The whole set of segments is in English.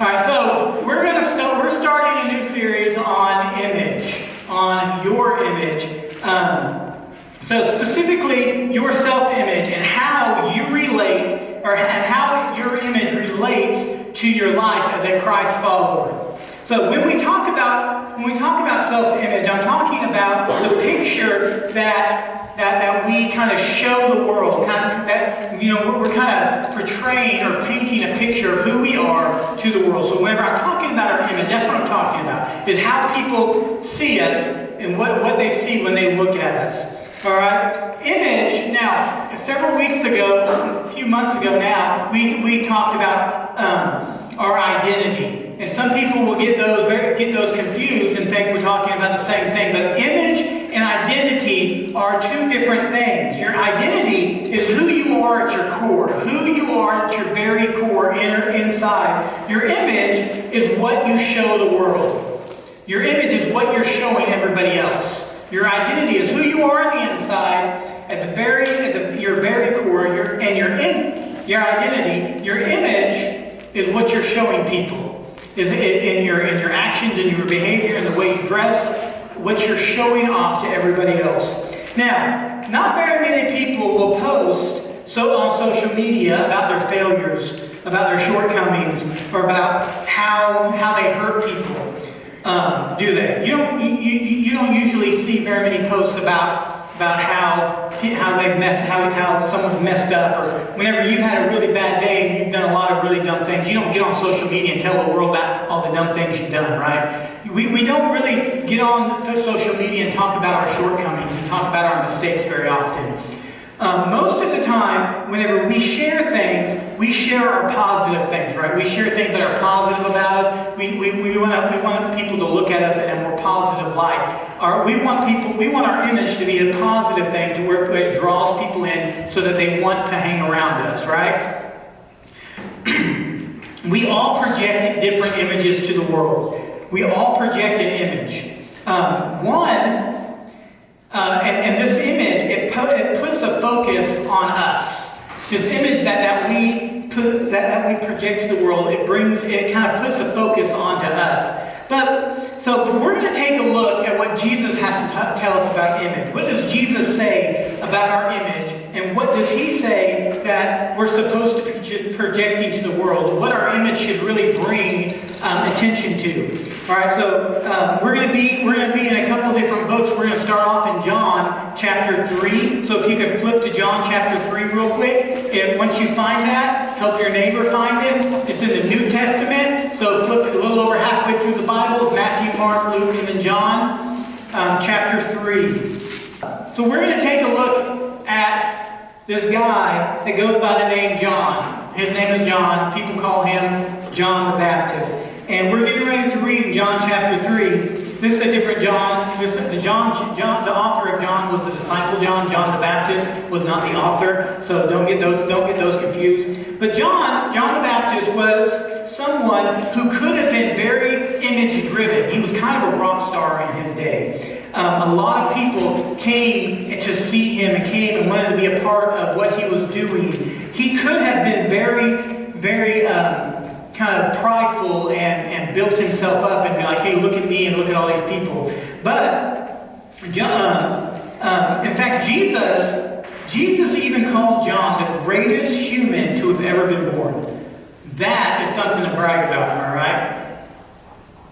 All right, so we're starting a new series on image, on your image. So specifically your self-image and how you relate, or how your image relates to your life as a Christ follower. So when we talk about self-image, I'm talking about the picture that we kind of show the world, we're kind of portraying or painting a picture of who we are to the world. So whenever I'm talking about our image, that's what I'm talking about, is how people see us and what they see when they look at us. All right? Image, now, several weeks ago, a few months ago now, we talked about our identity. And some people will get those confused and think we're talking about the same thing. But image and identity are two different things. Your identity is who you are at your core, who you are at your very core, inside. Your image is what you show the world. Your image is what you're showing everybody else. Your identity is who you are on the inside, at your very core, your identity. Your image is what you're showing people. Is in your actions and your behavior and the way you dress, what you're showing off to everybody else. Now, not very many people will post on social media about their failures, about their shortcomings, or about how they hurt people. Do they? You don't usually see very many posts about how someone's messed up, or whenever you've had a really bad day and you've done a lot of really dumb things. You don't get on social media and tell the world about all the dumb things you've done, right? We don't really get on social media and talk about our shortcomings and talk about our mistakes very often. Most of the time, whenever we share things, we share our positive things, right? We share things that are positive about us. We want people to look at us in a more positive light. We want our image to be a positive thing, to where it draws people in so that they want to hang around us, right? We all project different images to the world. We all project an image. And this image, it puts a focus on us. This image that we project to the world, it kind of puts a focus onto us. So we're going to take a look at what Jesus has to tell us about image. What does Jesus say about our image? And what does he say that we're supposed to be projecting to the world? What our image should really bring attention to. All right, so we're going to be in a couple of different books. We're going to start off in John chapter 3. So if you could flip to John chapter 3 real quick. And once you find that, help your neighbor find it. It's in the New Testament. So flip it a little over halfway through the Bible. Matthew, Mark, Luke, and then John chapter 3. So we're going to take a look at this guy that goes by the name John. His name is John. People call him John the Baptist. And we're getting ready to read John chapter 3. This is a different John. The author of John was the disciple John. John the Baptist was not the author. So don't get those confused. But John the Baptist was someone who could have been very image driven. He was kind of a rock star in his day. A lot of people came to see him and came and wanted to be a part of what he was doing. He could have been very, very kind of prideful and built himself up and be like, hey, look at me and look at all these people. But in fact, Jesus even called John the greatest human to have ever been born. That is something to brag about, am I right?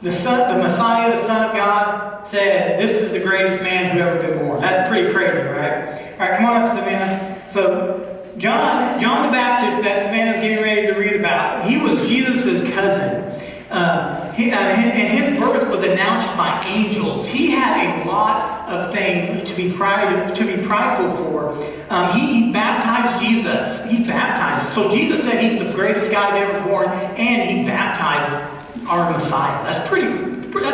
The Messiah, the Son of God, said, this is the greatest man who ever been born. That's pretty crazy, right? All right, come on up, Savannah. So, John the Baptist, that Savannah's getting ready to read about, he was Jesus' cousin. And his birth was announced by angels. He had a lot of things to be prideful for. He baptized Jesus. He baptized. So Jesus said he's the greatest guy ever born, and he baptized our Messiah. That's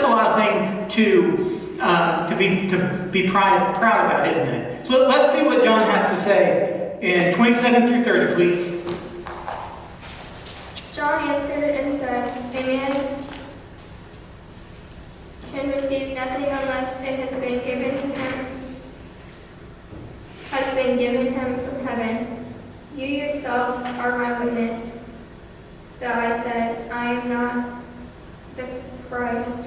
a lot of things to be proud about, isn't it? So let's see what John has to say in 27 through 30, please. John answered and said, a man can receive nothing unless it has been given him from heaven. You yourselves are my witness that I said, I am not the Christ,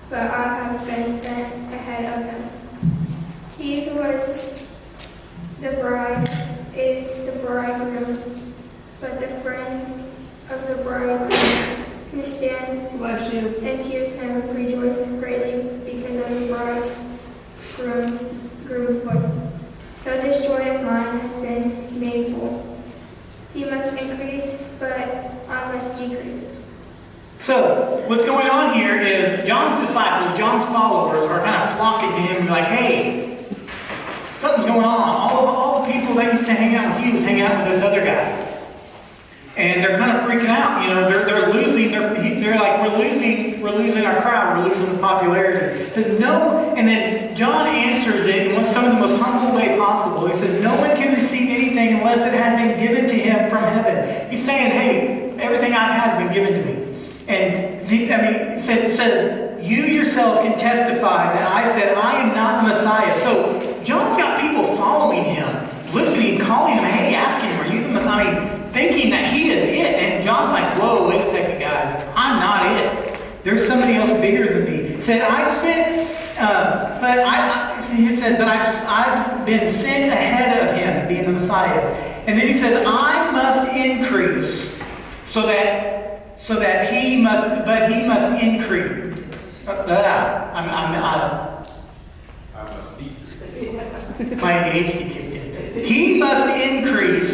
but I have been sent ahead of him. He who is the bride is the bridegroom, but the friend of the bridegroom who stands and hears him rejoice greatly because of the bridegroom's voice. So this joy of mine has been made full. He must increase, but I must decrease. So, what's going on here is John's disciples, John's followers are kind of flocking to him and like, hey, something's going on. All the people that used to hang out with you was hanging out with this other guy. And they're kind of freaking out. You know, they're losing, they're like, we're losing our crowd, we're losing the popularity. He said, no, and then John answers it in some of the most humble way possible. He said, no one can receive anything unless it has been given to him from heaven. He's saying, hey, everything I've had has been given to me. And it says, you yourself can testify that I said, I am not the Messiah. So John's got people following him, listening, calling him, hey, asking him, are you the Messiah? Thinking that he is it. And John's like, whoa, wait a second, guys. I'm not it. There's somebody else bigger than me. He said, I've been sent ahead of him, being the Messiah. And then he says, I must increase so that he must increase. I must be. My ADHD kicked in. He must increase,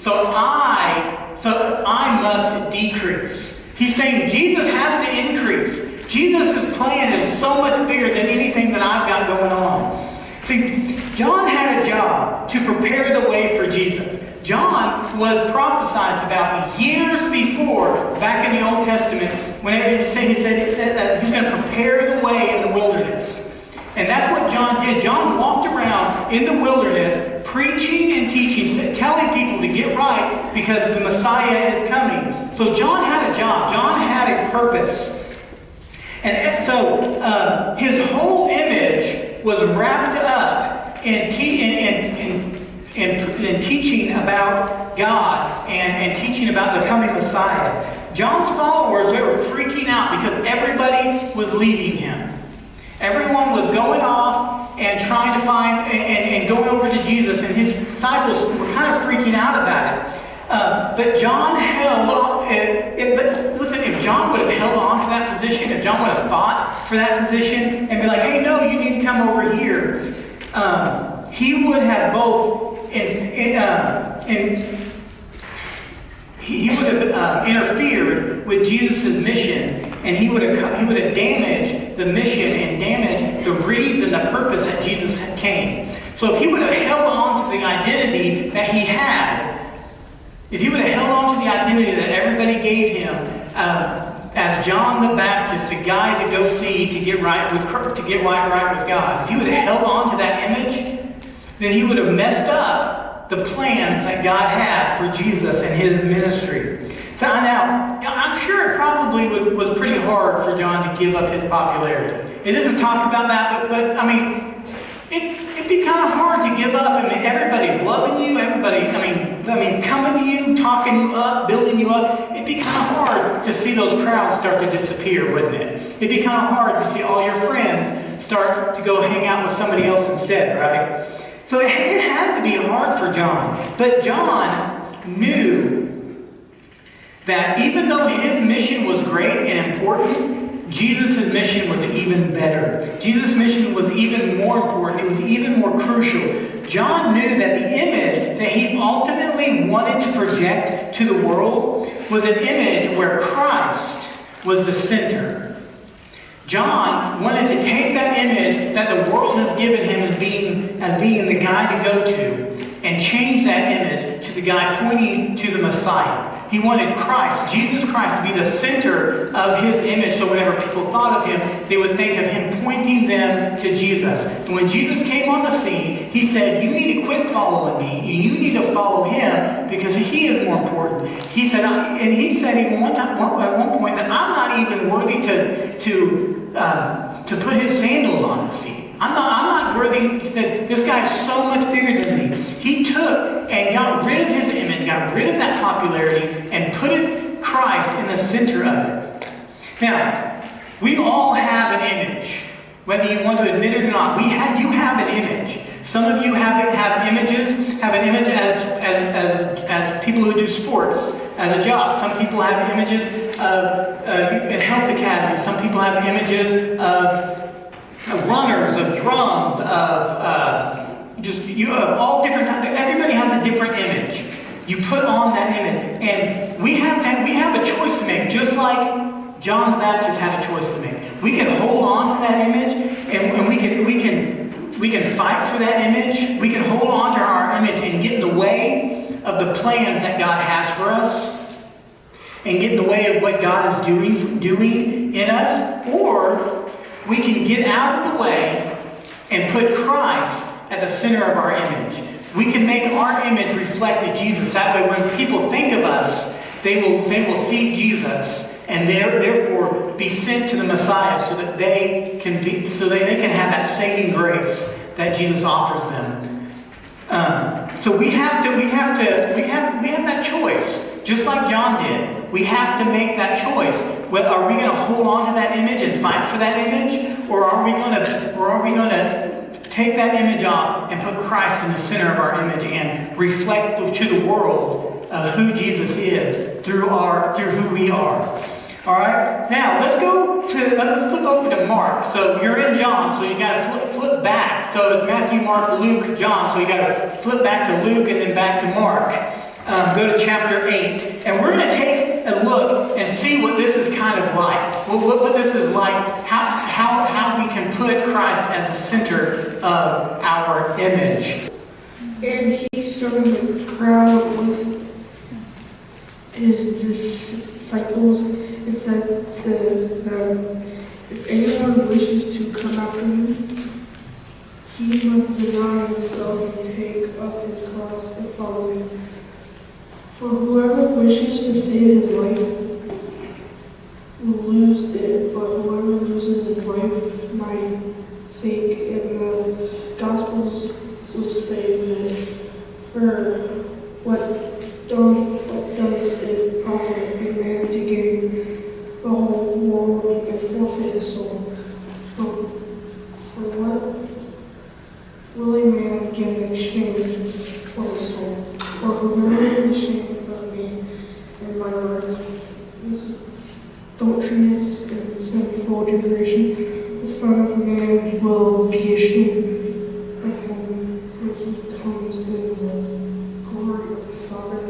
so I must decrease. He's saying Jesus has to increase. Jesus' plan is so much bigger than anything that I've got going on. See, John had a job to prepare the way for Jesus. John was prophesied about years before, back in the Old Testament, whenever he said he's going to prepare the way in the wilderness. And that's what John did. John walked around in the wilderness, preaching and teaching, telling people to get right because the Messiah is coming. So John had a job. John had a purpose. And so his whole image was wrapped up in teaching about God and teaching about the coming Messiah. John's followers, they were freaking out because everybody was leaving him. Everyone was going off and trying to find and going over to Jesus, and his disciples were kind of freaking out about it. But John held on. But listen, if John would have held on to that position, if John would have fought for that position and be like, hey, no, you need to come over here, he would have both he would have interfered with Jesus' mission, and he would have damaged the mission and damaged the reason, the purpose that Jesus came. So if he would have held on to the identity that he had, if he would have held on to the identity that everybody gave him as John the Baptist, the guy to go see to get right with God, if he would have held on to that image, then he would have messed up the plans that God had for Jesus and his ministry. So now, I'm sure it probably was pretty hard for John to give up his popularity. It doesn't talk about that, but I mean, it'd be kind of hard to give up. I mean, everybody's loving you. Everybody, coming to you, talking you up, building you up. It'd be kind of hard to see those crowds start to disappear, wouldn't it? It'd be kind of hard to see all your friends start to go hang out with somebody else instead, right? So it had to be hard for John. But John knew that even though his mission was great and important, Jesus' mission was even better. Jesus' mission was even more important. It was even more crucial. John knew that the image that he ultimately wanted to project to the world was an image where Christ was the center. John wanted to take that image that the world has given him as being the guy to go to and change that image to the guy pointing to the Messiah. He wanted Christ, Jesus Christ, to be the center of his image, so whenever people thought of him, they would think of him pointing them to Jesus. And when Jesus came on the scene, he said, you need to quit following me. You need to follow him because he is more important. He said even at one point that I'm not even worthy to put his sandals on his feet. I'm not worthy. He said, this guy's so much bigger than me. He took and got rid of his image, got rid of that popularity, and put Christ in the center of it. Now, we all have an image. Whether you want to admit it or not, you have an image. Some of you have an image as people who do sports, as a job. Some people have images in health academies. Some people have images of runners, of drums, you have all different types. Everybody has a different image. You put on that image, and we have a choice to make, just like John the Baptist had a choice to make. We can hold on to that image, and we can fight for that image. We can hold on to our image and get in the way of the plans that God has for us, and get in the way of what God is doing in us, or we can get out of the way and put Christ at the center of our image. We can make our image reflect Jesus. That way, when people think of us, they will see Jesus, and therefore be sent to the Messiah, so that they can have that saving grace that Jesus offers them. So we have that choice, just like John did. We have to make that choice. Are we going to hold on to that image and fight for that image, or are we going to take that image off and put Christ in the center of our image and reflect to the world who Jesus is through who we are? All right. Now let's flip over to Mark. So you're in John, so you got to flip back. So it's Matthew, Mark, Luke, John. So you got to flip back to Luke and then back to Mark. Go to chapter 8, and we're going to take a look and see what this is kind of like. What this is like, how we can put Christ as the center of our image. And he surrounded the crowd with his disciples and said to them, "If anyone wishes to come after me, he must deny himself and take up his cross and follow me. For whoever wishes to save his life will lose it, but whoever loses his life for my sake and the Gospels will save it. For what does it profit a man to gain the whole world and forfeit his soul? For what will a man give in exchange for his soul? For whoever is ashamed of me and my words, this adulterous and sinful generation, the Son of Man will be ashamed of him when he comes in the glory of his Father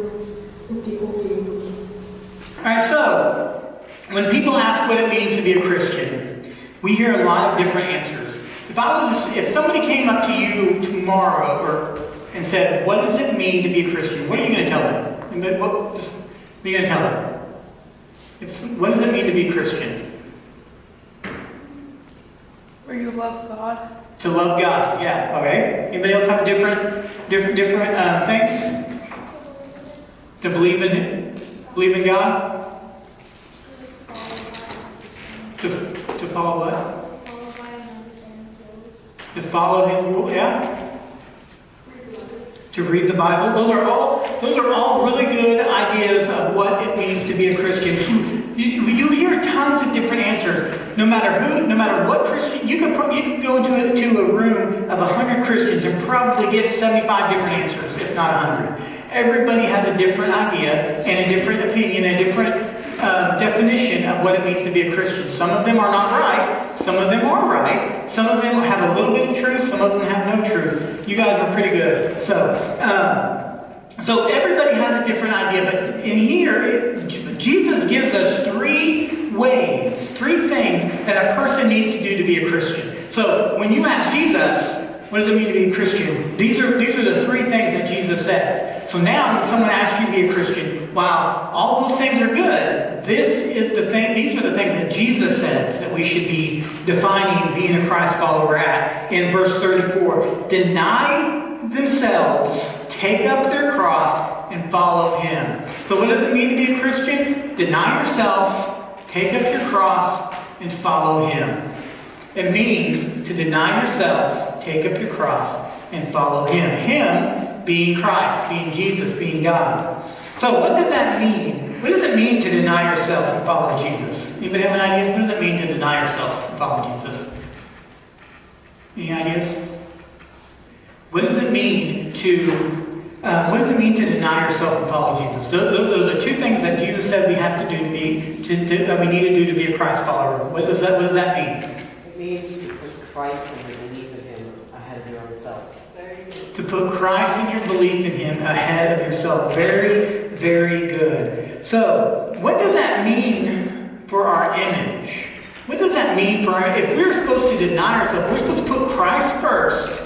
with the holy angels." All right. So when people ask what it means to be a Christian, we hear a lot of different answers. If somebody came up to you tomorrow and said, "What does it mean to be a Christian?" What are you going to tell them? What are you going to tell them? What does it mean to be a Christian? Where you love God. To love God, yeah. Okay. Anybody else have different things? To believe in God. To follow what? To follow His rule, yeah. To read the Bible. Those are all really good ideas of what it means to be a Christian. You hear tons of different answers. No matter what Christian, you can go into a room of 100 Christians and probably get 75 different answers, if not 100. Everybody has a different idea and a different opinion, a different definition of what it means to be a Christian. Some of them are not right. Some of them are right. Some of them have a little bit of truth. Some of them have no truth. You guys are pretty good. So everybody has a different idea. But in here, Jesus gives us three things that a person needs to do to be a Christian. So when you ask Jesus, what does it mean to be a Christian? These are the three things that Jesus says. So now when someone asks you to be a Christian, wow, all those things are good. These are the things that Jesus says that we should be defining being a Christ follower at. In verse 34, deny themselves, take up their cross, and follow Him. So what does it mean to be a Christian? Deny yourself, take up your cross, and follow Him. It means to deny yourself, take up your cross, and follow Him. Him being Christ, being Jesus, being God. So what does that mean? What does it mean to deny yourself and follow Jesus? Anybody have an idea? What does it mean to deny yourself and follow Jesus? Any ideas? What does it mean to deny yourself and follow Jesus? Those are two things that Jesus said we have to do that we need to do to be a Christ follower. What does that mean? It means to put Christ and your belief in Him ahead of your own self. To put Christ and your belief in Him ahead of yourself. Very, very good. So, what does that mean for our image? What does that mean for if we're supposed to deny ourselves, we're supposed to put Christ first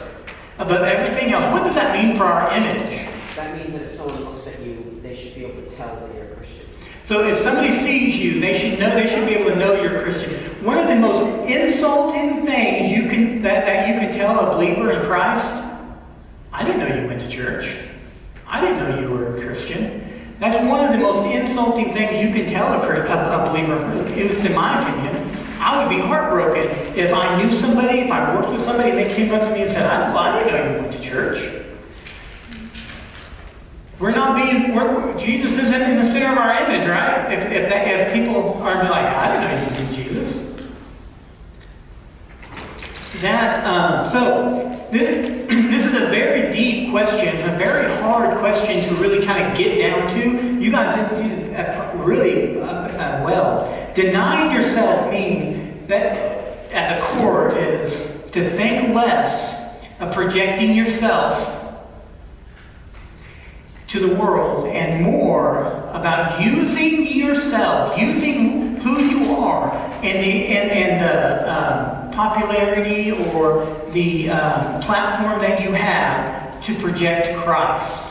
above everything else. What does that mean for our image? That means that if someone looks at you, they should be able to tell that you're a Christian. So if somebody sees you, they should be able to know you're a Christian. One of the most insulting things that you can tell a believer in Christ, I didn't know you went to church. I didn't know you were a Christian. That's one of the most insulting things you can tell a believer, at least in my opinion. I would be heartbroken if I knew somebody, if I worked with somebody, and they came up to me and said, I didn't know you went to church. Jesus isn't in the center of our image, right? If people are like, I didn't know you did Jesus. This is a very deep question. It's a very hard question to really kind of get down to. You guys did really well. Denying yourself means that at the core is to think less of projecting yourself to the world and more about using yourself, using who you are and the popularity or the platform that you have to project Christ.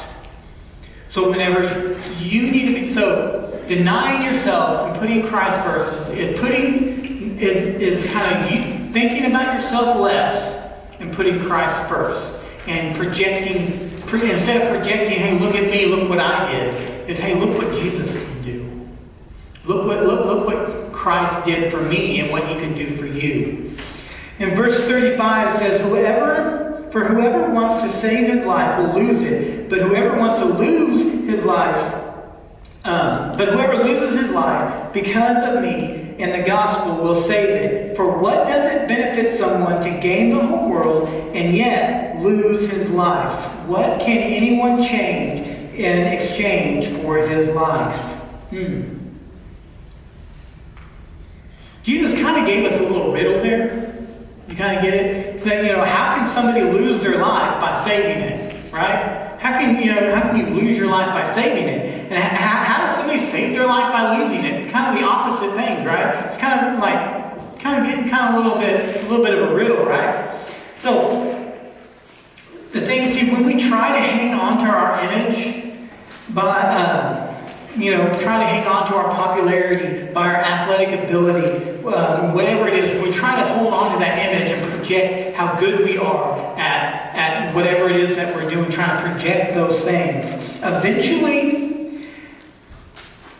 So whenever you need to be, so denying yourself and putting Christ first is kind of thinking about yourself less and putting Christ first and projecting. Instead of projecting, hey, look at me, look what I did, is hey, look what Jesus can do. Look what Christ did for me and what He can do for you. In verse 35 it says, whoever wants to save his life will lose it, but whoever wants to lose his life, but whoever loses his life because of me and the gospel will save it. For what does it benefit someone to gain the whole world and yet lose his life? What can anyone change in exchange for his life? Jesus kind of gave us a little riddle there. You kind of get it? That, how can somebody lose their life by saving it? Right? How can you lose your life by saving it? And how does somebody save their life by losing it? Kind of the opposite thing, right? It's kind of getting a little bit of a riddle, right? So the thing is, see, when we try to hang on to our image by try to hang on to our popularity, by our athletic ability, whatever it is, we try to hold on to that image and project how good we are at whatever it is that we're doing, trying to project those things. Eventually,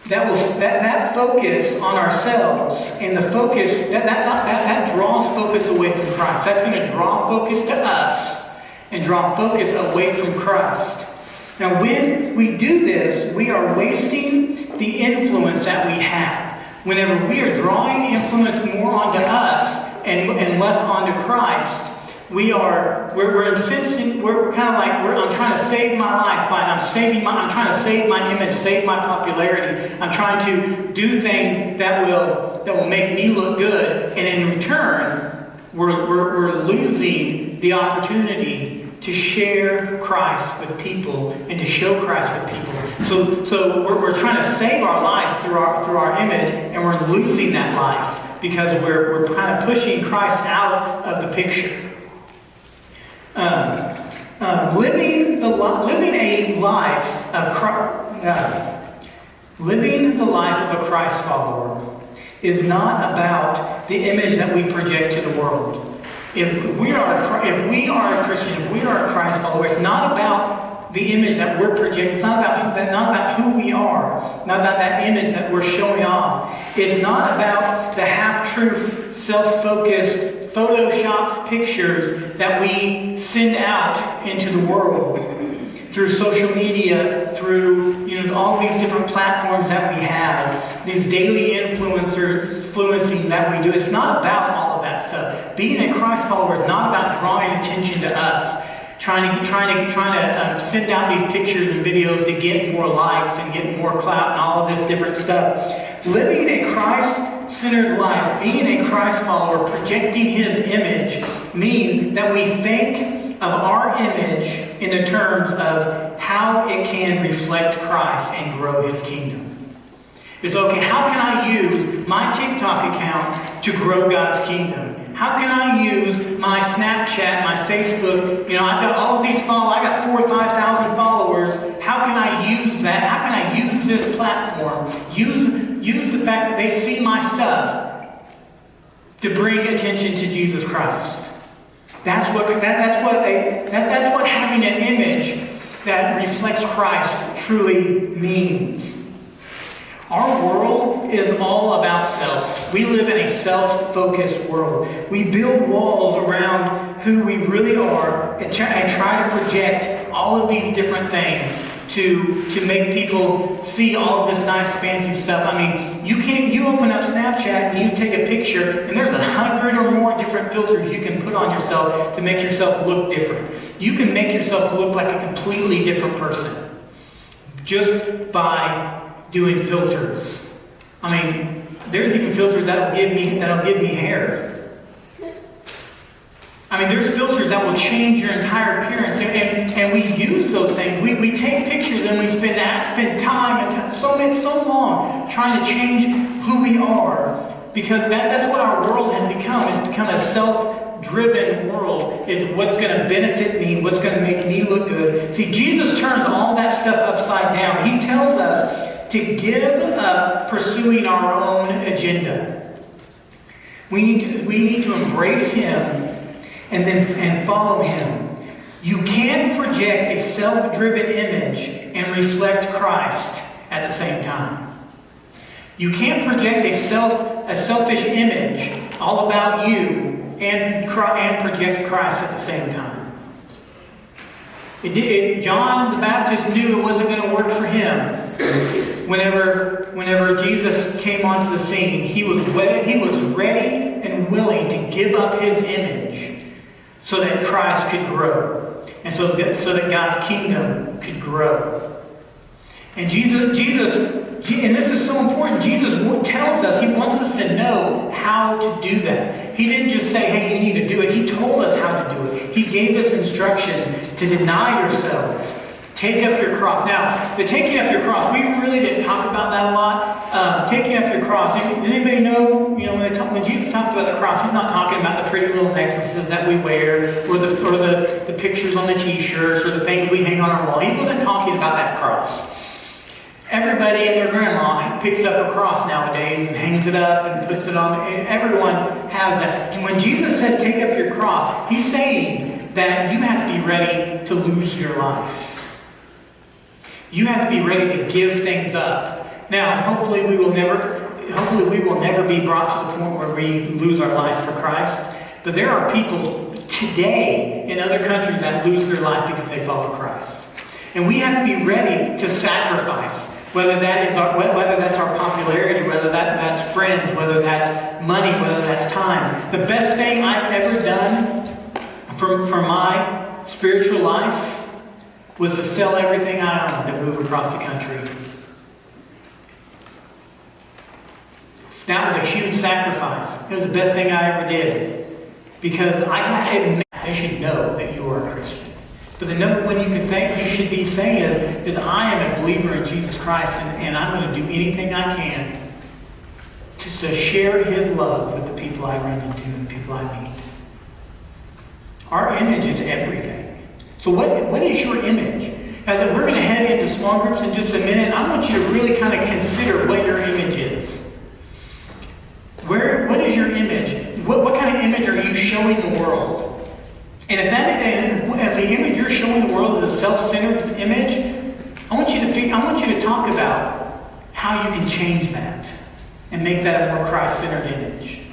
that focus on ourselves and the focus, that draws focus away from Christ. That's going to draw focus to us and draw focus away from Christ. Now, when we do this, we are wasting the influence that we have. Whenever we are drawing influence more onto us and less onto Christ, we're kind of like I'm trying to save my life I'm trying to save my image, save my popularity. I'm trying to do things that will make me look good, and in return, we're losing the opportunity to share Christ with people and to show Christ with people. So we're trying to save our life through our image, and we're losing that life because we're kind of pushing Christ out of the picture. Living the life of a Christ follower is not about the image that we project to the world. If we are a Christian, if we are a Christ follower, it's not about the image that we're projecting. It's not about who we are. Not about that image that we're showing off. It's not about the half-truth, self-focused, photoshopped pictures that we send out into the world. through social media, through all these different platforms that we have, these daily influencing that we do. It's not about all of that stuff. Being a Christ follower is not about drawing attention to us, trying to send out these pictures and videos to get more likes and get more clout and all of this different stuff. Living a Christ-centered life, being a Christ follower, projecting His image, mean that we think of our image in the terms of how it can reflect Christ and grow His kingdom. It's okay, how can I use my TikTok account to grow God's kingdom? How can I use my Snapchat, my Facebook? I've got all of these followers. I got 4,000 or 5,000 followers. How can I use that? How can I use this platform? Use the fact that they see my stuff to bring attention to Jesus Christ. That's what having an image that reflects Christ truly means. Our world is all about self. We live in a self-focused world. We build walls around who we really are and try to project all of these different things to make people see all of this nice fancy stuff. I mean, you open up Snapchat and you take a picture and there's 100 or more different filters you can put on yourself to make yourself look different. You can make yourself look like a completely different person just by doing filters. I mean, there's even filters that'll give me hair. I mean, there's filters that will change your entire appearance, and we use those things. We take pictures and we spend time and so long trying to change who we are, because that's what our world has become. It's become a self-driven world. It's what's going to benefit me, what's going to make me look good. See, Jesus turns all that stuff upside down. He tells us to give up pursuing our own agenda. We need to embrace Him and follow Him. You can't project a self-driven image and reflect Christ at the same time. You can't project a selfish image all about you and project Christ at the same time. John the Baptist knew it wasn't going to work for him. Whenever Jesus came onto the scene, he was ready and willing to give up his image so that Christ could grow, and so that God's kingdom could grow. And Jesus, and this is so important, Jesus tells us, He wants us to know how to do that. He didn't just say, hey, you need to do it. He told us how to do it. He gave us instructions to deny yourselves. Take up your cross. Now, the taking up your cross, we really didn't talk about that a lot. Taking up your cross. Does anybody know, when Jesus talks about the cross, He's not talking about the pretty little necklaces that we wear, or the pictures on the t-shirts, or the things we hang on our wall. He wasn't talking about that cross. Everybody and their grandma picks up a cross nowadays and hangs it up and puts it on. Everyone has that. And when Jesus said, take up your cross, He's saying that you have to be ready to lose your life. You have to be ready to give things up. Now, hopefully we will never be brought to the point where we lose our lives for Christ. But there are people today in other countries that lose their life because they follow Christ. And we have to be ready to sacrifice, whether that's our popularity, whether that's friends, whether that's money, whether that's time. The best thing I've ever done for my spiritual life was to sell everything I owned and move across the country. That was a huge sacrifice. It was the best thing I ever did. Because I should know that you are a Christian. But the number one you should be saying is I am a believer in Jesus Christ, and I'm going to do anything I can to share His love with the people I run into and the people I meet. Our image is everything. So what is your image? As we're going to head into small groups in just a minute, I want you to really kind of consider what your image is. What is your image? What kind of image are you showing the world? And if the image you're showing the world is a self-centered image, I want you to talk about how you can change that and make that a more Christ-centered image.